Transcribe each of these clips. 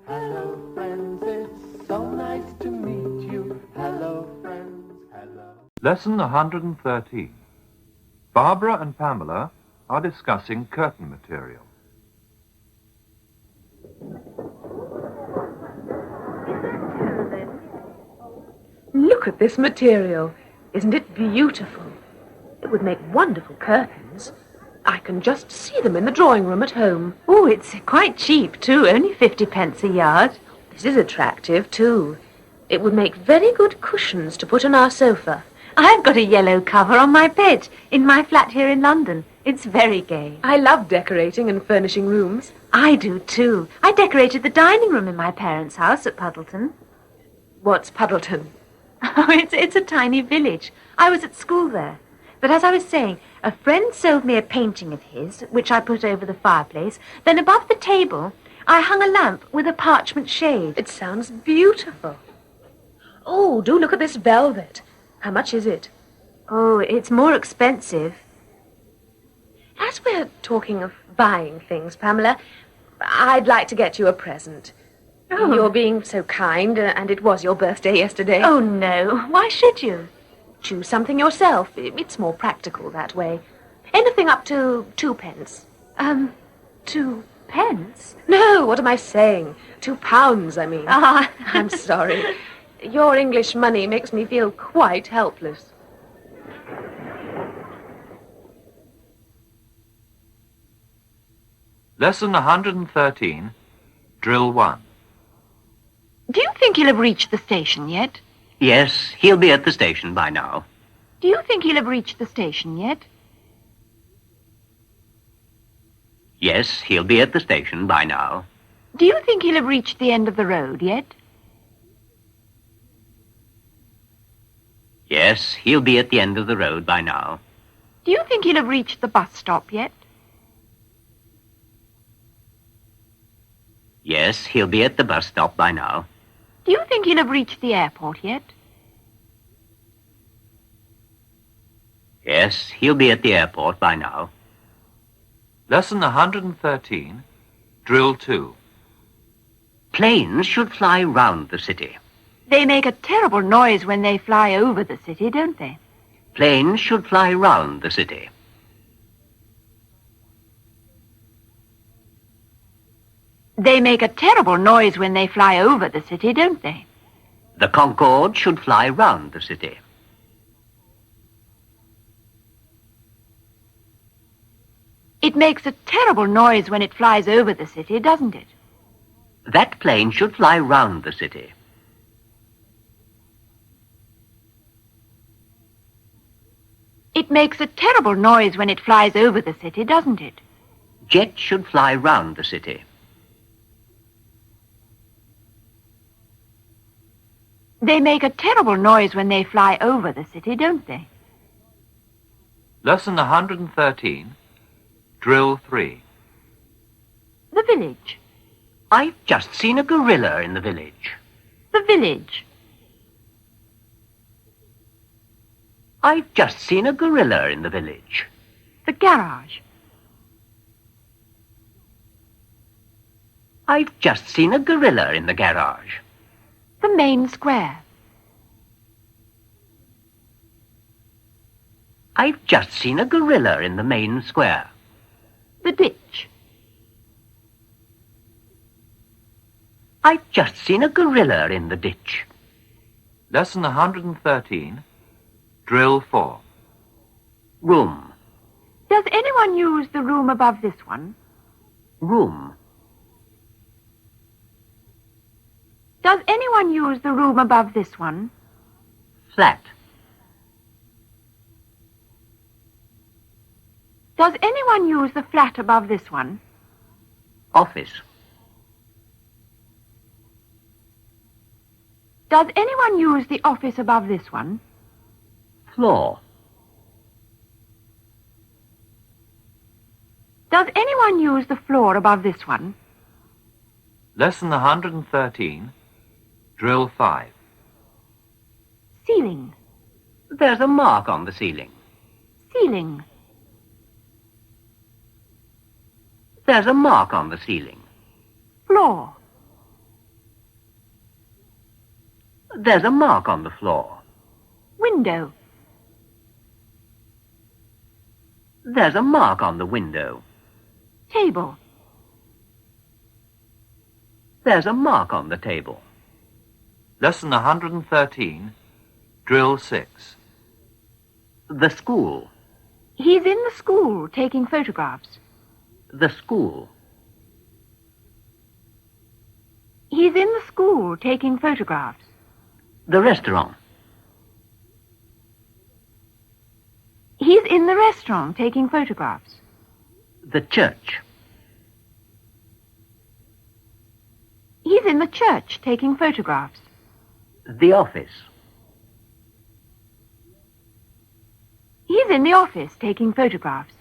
Hello, friends, it's so nice to meet you. Hello, friends, hello. Lesson 113. Barbara and Pamela are discussing curtain material. Look at this material. Isn't it beautiful? It would make wonderful curtains. I can just see them in the drawing room at home. Oh, it's quite cheap, too. Only 50p a yard. This is attractive, too. It would make very good cushions to put on our sofa. I've got a yellow cover on my bed in my flat here in London. It's very gay. I love decorating and furnishing rooms. I do, too. I decorated the dining room in my parents' house at Puddleton. What's Puddleton? Oh, it's a tiny village. I was at school there. But as I was saying, a friend sold me a painting of his, which I put over the fireplace. Then above the table, I hung a lamp with a parchment shade. It sounds beautiful. Oh, do look at this velvet. How much is it? Oh, it's more expensive. As we're talking of buying things, Pamela, I'd like to get you a present. Oh. You're being so kind, and it was your birthday yesterday. Oh, no. Why should you? Choose something yourself. It's more practical that way. Anything up to 2p. 2p? No, what am I saying? £2, I mean. Ah. I'm sorry. Your English money makes me feel quite helpless. Lesson 113, Drill 1. Do you think he'll have reached the station yet? Yes, he'll be at the station by now. Do you think he'll have reached the station yet? Yes, he'll be at the station by now. Do you think he'll have reached the end of the road yet? Yes, he'll be at the end of the road by now. Do you think he'll have reached the bus stop yet? Yes, he'll be at the bus stop by now. Do you think he'll have reached the airport yet? Yes, he'll be at the airport by now. Lesson 113, Drill 2. Planes should fly round the city. They make a terrible noise when they fly over the city, don't they? Planes should fly round the city. They make a terrible noise when they fly over the city, don't they? The Concorde should fly round the city. It makes a terrible noise when it flies over the city, doesn't it? That plane should fly round the city. It makes a terrible noise when it flies over the city, doesn't it? Jet should fly round the city. They make a terrible noise when they fly over the city, don't they? Lesson 113, Drill 3. The village. I've just seen a gorilla in the village. The village. I've just seen a gorilla in the village. The garage. I've just seen a gorilla in the garage. The main square. I've just seen a gorilla in the main square. The ditch. I've just seen a gorilla in the ditch. Lesson 113, Drill 4. Room. Does anyone use the room above this one? Room. Does anyone use the room above this one? Flat. Does anyone use the flat above this one? Office. Does anyone use the office above this one? Floor. Does anyone use the floor above this one? Lesson 113, Drill 5. Ceiling. There's a mark on the ceiling. Ceiling. There's a mark on the ceiling. Floor. There's a mark on the floor. Window. There's a mark on the window. Table. There's a mark on the table. Lesson 113, Drill 6. The school. He's in the school taking photographs. The school. He's in the school taking photographs. The restaurant. He's in the restaurant taking photographs. The church. He's in the church taking photographs. The office. He's in the office taking photographs.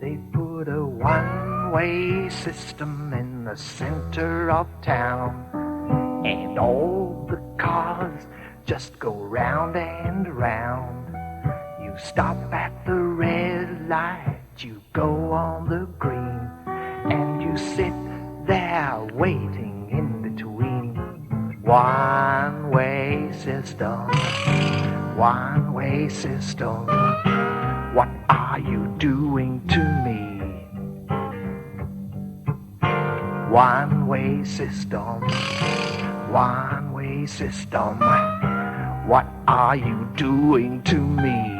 They put a one-way system in the center of town, and all the cars just go round and round. You stop at the red light, you go on the green, and you sit there waiting in between. One-way system, one-way system. What are you doing to me? One-way system, one-way system. What are you doing to me?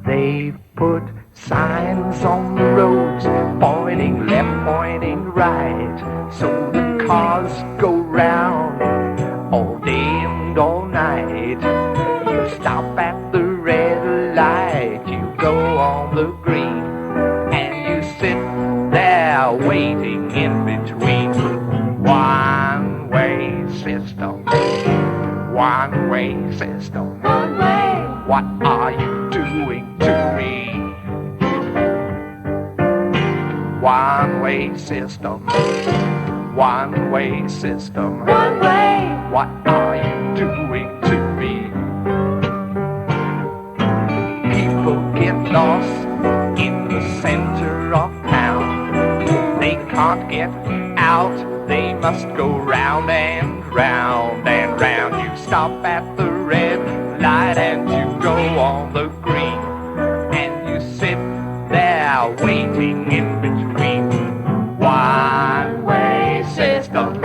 They've put signs on the roads, pointing left, pointing right, so the cars go round all day and all night. You stop at the red light, you go on the green, and you sit there waiting in between. One-way system, one-way system. One way. What are you doing to me? One-way system, one-way system. One way. What are you doing to me? People get lost in the center of town. They can't get out, they must go round and round and round. You stop at the red light and you go on the green, and you sit there waiting in between. One-way system,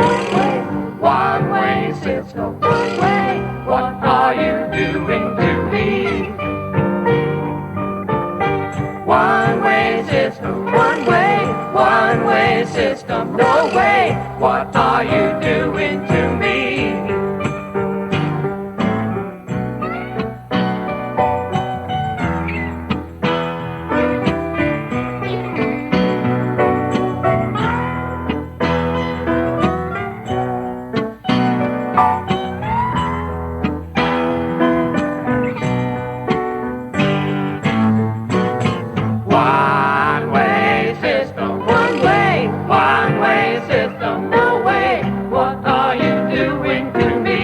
one-way system. What are you doing to me? One-way system, one-way system. No way. What are you doing to me? One-way system, one-way system. No way. What are you doing to me? One-way system, one-way system. No way. What are you doing to me? One-way system, one-way system. No way. What are you doing to me?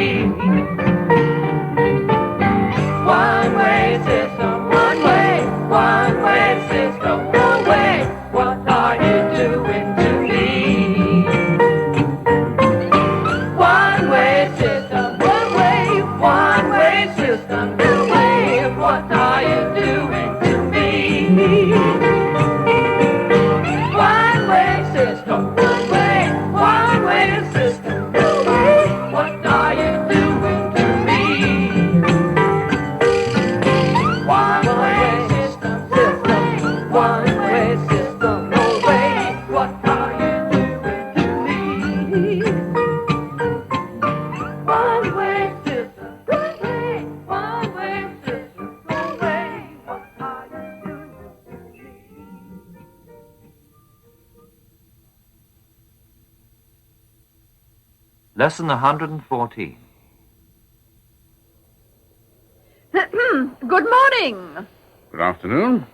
One-way system, one-way system. No way. What are you doing to me? One-way system, one-way system. No way. What are you doing to me? One-way system, one-way system. No way. What are you doing to me? Lesson 114. Good morning. Good afternoon.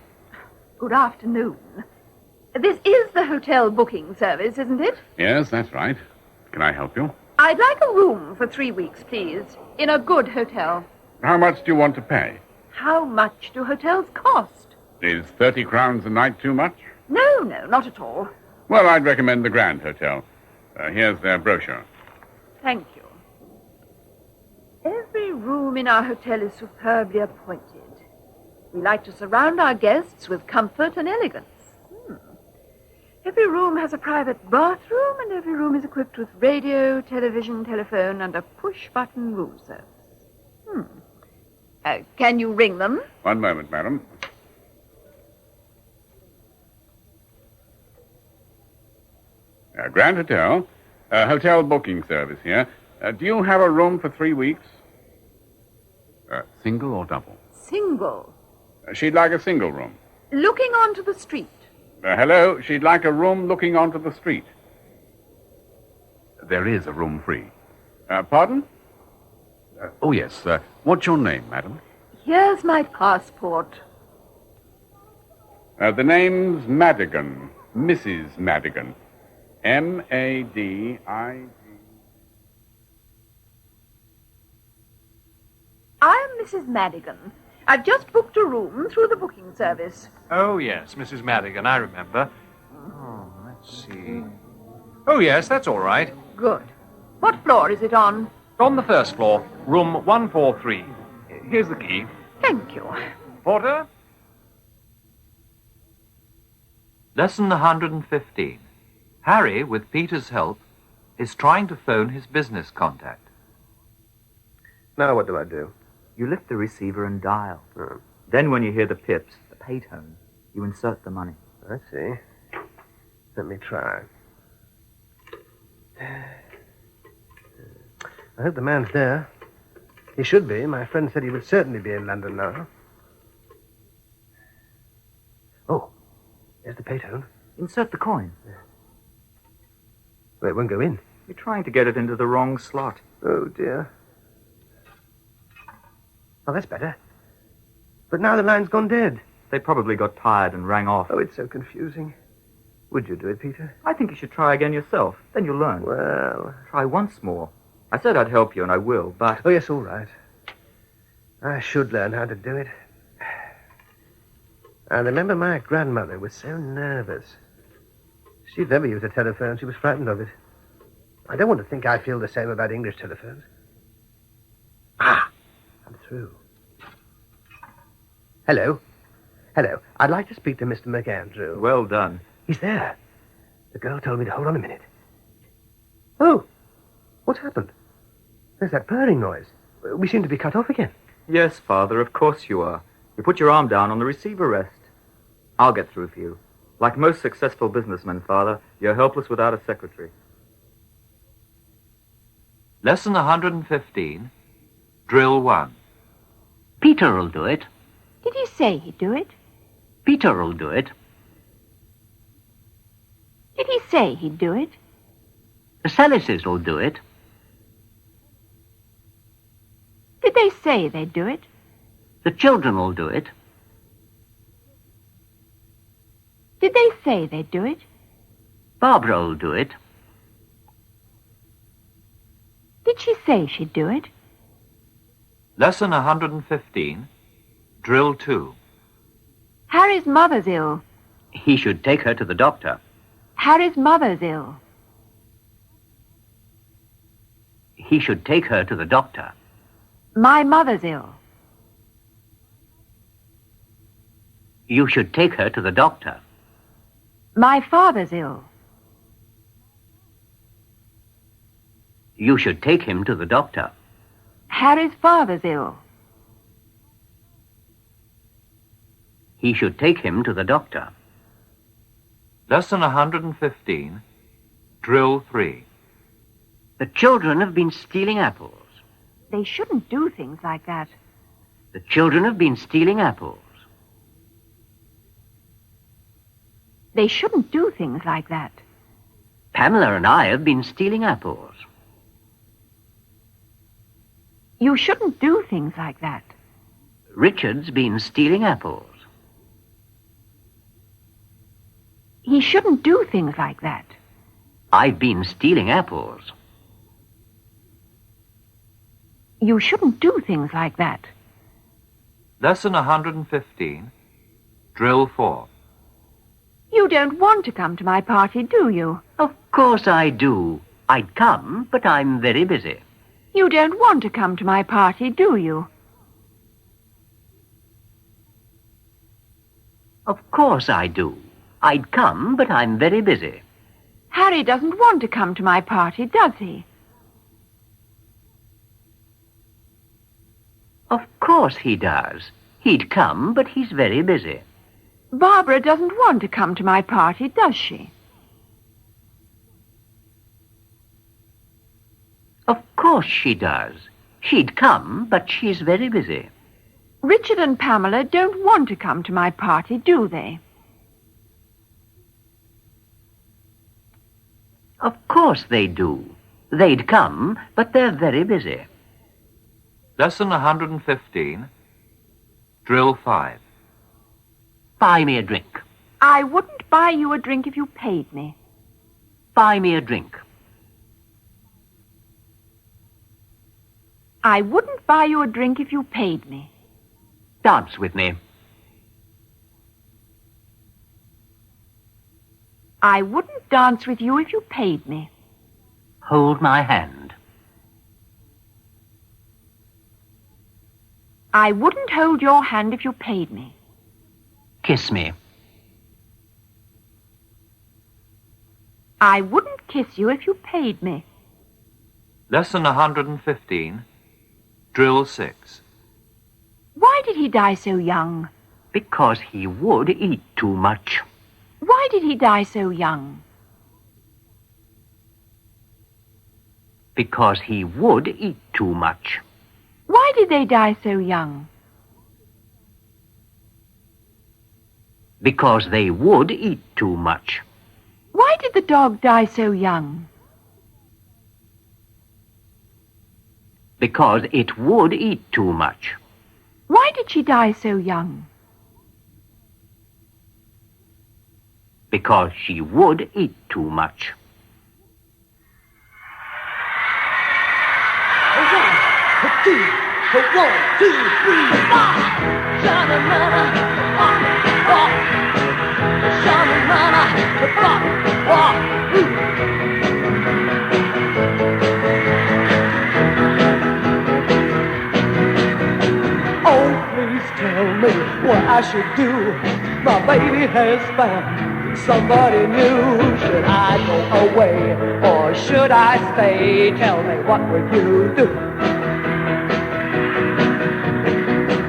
Good afternoon. This is the hotel booking service, isn't it? Yes, that's right. Can I help you? I'd like a room for 3 weeks, please, in a good hotel. How much do you want to pay? How much do hotels cost? Is 30 crowns a night too much? No, not at all. Well, I'd recommend the Grand Hotel. Here's their brochure. Thank you. Every room in our hotel is superbly appointed. We like to surround our guests with comfort and elegance. Every room has a private bathroom, and every room is equipped with radio, television, telephone, and a push-button room service. Can you ring them? One moment, madam. Grand Hotel. Hotel booking service here. Do you have a room for 3 weeks? Single or double? Single. She'd like a single room. Looking onto the street. Hello, she'd like a room looking onto the street. There is a room free. Pardon? Oh, yes. What's your name, madam? Here's my passport. The name's Madigan. Mrs. Madigan. M-A-D-I-G. I'm Mrs. Madigan. I've just booked a room through the booking service. Oh, yes, Mrs. Madigan, I remember. Oh, let's see. Oh, yes, that's all right. Good. What floor is it on? On the first floor, room 143. Here's the key. Thank you. Porter? Lesson 115. Harry, with Peter's help, is trying to phone his business contact. Now what do I do? You lift the receiver and dial. Then when you hear the pips, the pay tone, you insert the money. I see. Let me try. I hope the man's there. He should be. My friend said he would certainly be in London now. Oh, there's the pay tone. Insert the coin. Well, it won't go in. You're trying to get it into the wrong slot. Oh, dear. Oh, that's better. But now the line's gone dead. They probably got tired and rang off. Oh, it's so confusing. Would you do it, Peter? I think you should try again yourself. Then you'll learn. Well... Try once more. I said I'd help you, and I will, but... Oh, yes, all right. I should learn how to do it. I remember my grandmother was so nervous. She'd never used a telephone. She was frightened of it. I don't want to think I feel the same about English telephones. Ah! I'm through. Hello. Hello. I'd like to speak to Mr. McAndrew. Well done. He's there. The girl told me to hold on a minute. Oh! What's happened? There's that purring noise. We seem to be cut off again. Yes, Father, of course you are. You put your arm down on the receiver rest. I'll get through for you. Like most successful businessmen, Father, you're helpless without a secretary. Lesson 115, Drill 1. Peter'll do it. Did he say he'd do it? Peter'll do it. Did he say he'd do it? The Salises'll do it. Did they say they'd do it? The children'll do it. Did they say they'd do it? Barbara'll do it. Did she say she'd do it? Lesson 115, Drill 2. Harry's mother's ill. He should take her to the doctor. Harry's mother's ill. He should take her to the doctor. My mother's ill. You should take her to the doctor. My father's ill. You should take him to the doctor. Harry's father's ill. He should take him to the doctor. Lesson 115, Drill 3. The children have been stealing apples. They shouldn't do things like that. The children have been stealing apples. They shouldn't do things like that. Pamela and I have been stealing apples. You shouldn't do things like that. Richard's been stealing apples. He, He shouldn't do things like that. I've been stealing apples. You shouldn't do things like that. Lesson 115, Drill 4. You don't want to come to my party, do you? Of course I do. I'd come, but I'm very busy. You don't want to come to my party, do you? Of course I do. I'd come, but I'm very busy. Harry doesn't want to come to my party, does he? Of course he does. He'd come, but he's very busy. Barbara doesn't want to come to my party, does she? Of course she does. She'd come, but she's very busy. Richard and Pamela don't want to come to my party, do they? Of course they do. They'd come, but they're very busy. Lesson 115, Drill 5. Buy me a drink. I wouldn't buy you a drink if you paid me. Buy me a drink. I wouldn't buy you a drink if you paid me. Dance with me. I wouldn't dance with you if you paid me. Hold my hand. I wouldn't hold your hand if you paid me. Kiss me. I wouldn't kiss you if you paid me. Lesson 115, Drill 6. Why did he die so young? Because he would eat too much. Why did he die so young? Because he would eat too much. Why did they die so young? Because they would eat too much. Why did the dog die so young? Because it would eat too much. Why did she die so young? Because she would eat too much. One, two, three, four. Sha-na-na-na, walk, walk. Sha-na-na-na, walk, walk. Oh, please tell me what I should do. My baby has found somebody new. Should I go away or should I stay? Tell me, what would you do?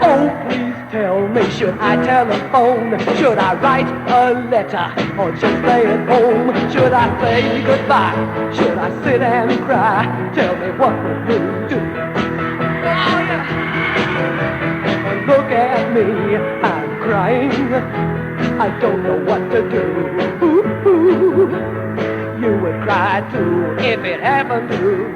Oh, please tell me, should I telephone? Should I write a letter or just stay at home? Should I say goodbye? Should I sit and cry? Tell me, what would you do? Oh, yeah. Look at me, I'm crying. I don't know what to do. Ooh, ooh. You would cry too if it happened to you.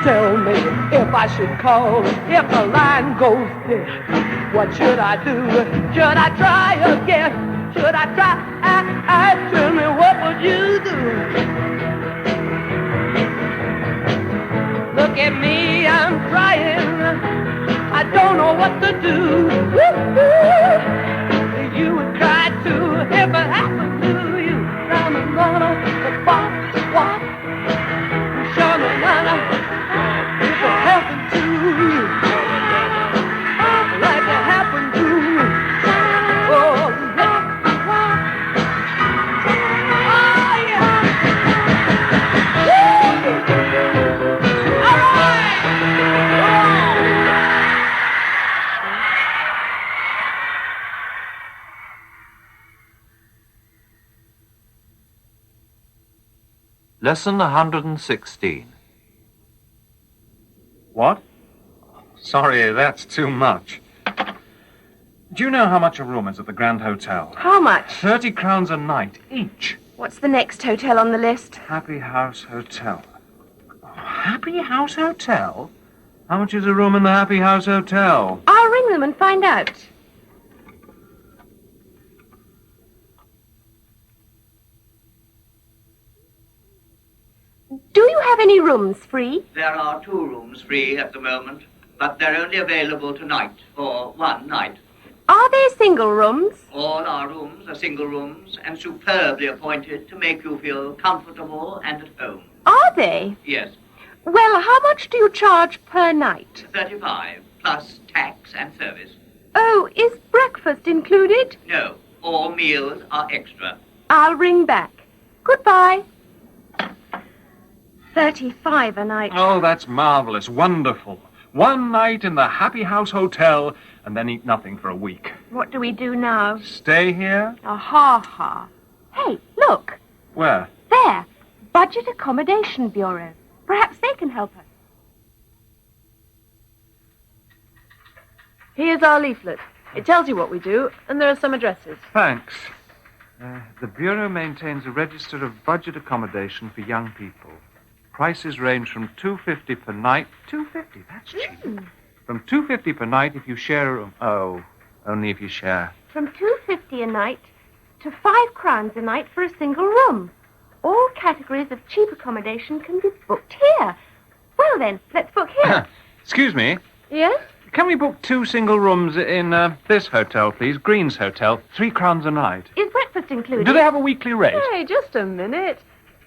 Tell me if I should call, if the line goes dead, what should I do? Should I try again? Should I try? Tell me, what would you do? Look at me, I'm crying. I don't know what to do. You would cry too if it happened to you. Happened to you, like it happened to me. Oh, yeah. Oh, yeah. All right. Lesson 116. What? Sorry, that's too much. Do you know how much a room is at the Grand Hotel? How much? 30 crowns a night each. What's the next hotel on the list? Happy House Hotel. Oh, Happy House Hotel? How much is a room in the Happy House Hotel? I'll ring them and find out. Do you have any rooms free? There are 2 rooms free at the moment, but they're only available tonight for 1 night. Are they single rooms? All our rooms are single rooms and superbly appointed to make you feel comfortable and at home. Are they? Yes, Well, how much do you charge per night? 35 plus tax and service. Oh, is breakfast included? No, all meals are extra. I'll ring back. Goodbye. 35 a night. Oh, that's marvelous. Wonderful. 1 night in the Happy House Hotel and then eat nothing for a week. What do we do now? Stay here? Ha. Hey, look. Where? There. Budget Accommodation Bureau. Perhaps they can help us. Here's our leaflet. It tells you what we do, and there are some addresses. Thanks. The Bureau maintains a register of budget accommodation for young people. Prices range from $2.50 per night. $2.50? That's cheap. From $2.50 per night if you share a room. Oh, only if you share. From $2.50 a night to 5 crowns a night for a single room. All categories of cheap accommodation can be booked here. Well, then, let's book here. Excuse me. Yes? Can we book 2 single rooms in this hotel, please? Green's Hotel. 3 crowns a night. Is breakfast included? Do they have a weekly rate? Hey, just a minute.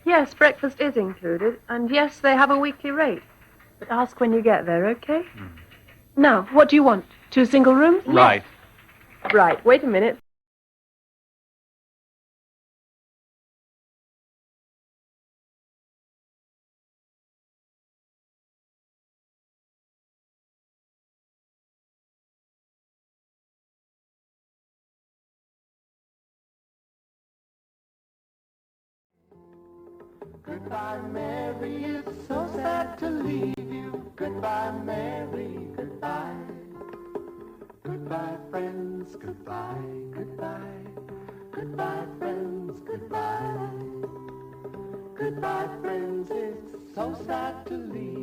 Yes, breakfast is included, and yes, they have a weekly rate. But ask when you get there, okay? Now, what do you want? 2 single rooms? Right. Right, wait a minute. Goodbye, Mary, it's so sad to leave you. Goodbye, Mary, goodbye. Goodbye, friends, goodbye, goodbye. Goodbye, friends, goodbye. Goodbye, friends, it's so sad to leave